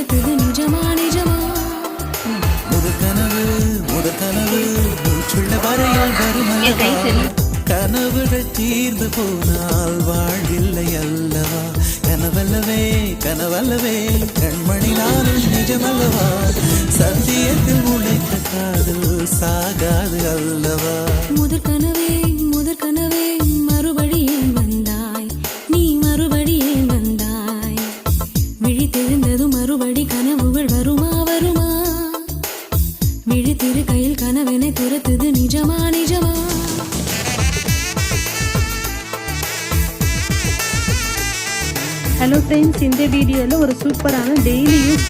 துரத்துது நிஜமா நிஜமா. முதற்கனவு மூச்சுள்ள வரையில் வருமல்லவா, கனவுகள் தீர்ந்து போனால் வாழ்வில்லை அல்லவா, கனவல்லவே கண்மணி நானும் நிஜமல்லவா, சத்தியத்தில் உழைத்த காதல் சாகாது அல்லவா. முதற்கனவே மறுபடியும் வந்தாய், நீ மறுபடியும் வந்தாய், விழித்தெழுந்தது மறுபடி கனவுகள் வருமா வருமா, விழித்திரு கையில் கனவெனை துரத்துது நிஜமா நிஜமா. ஹலோ ஃப்ரெண்ட்ஸ், இந்த வீடியோவில் ஒரு சூப்பரான டெய்லி யூஸ்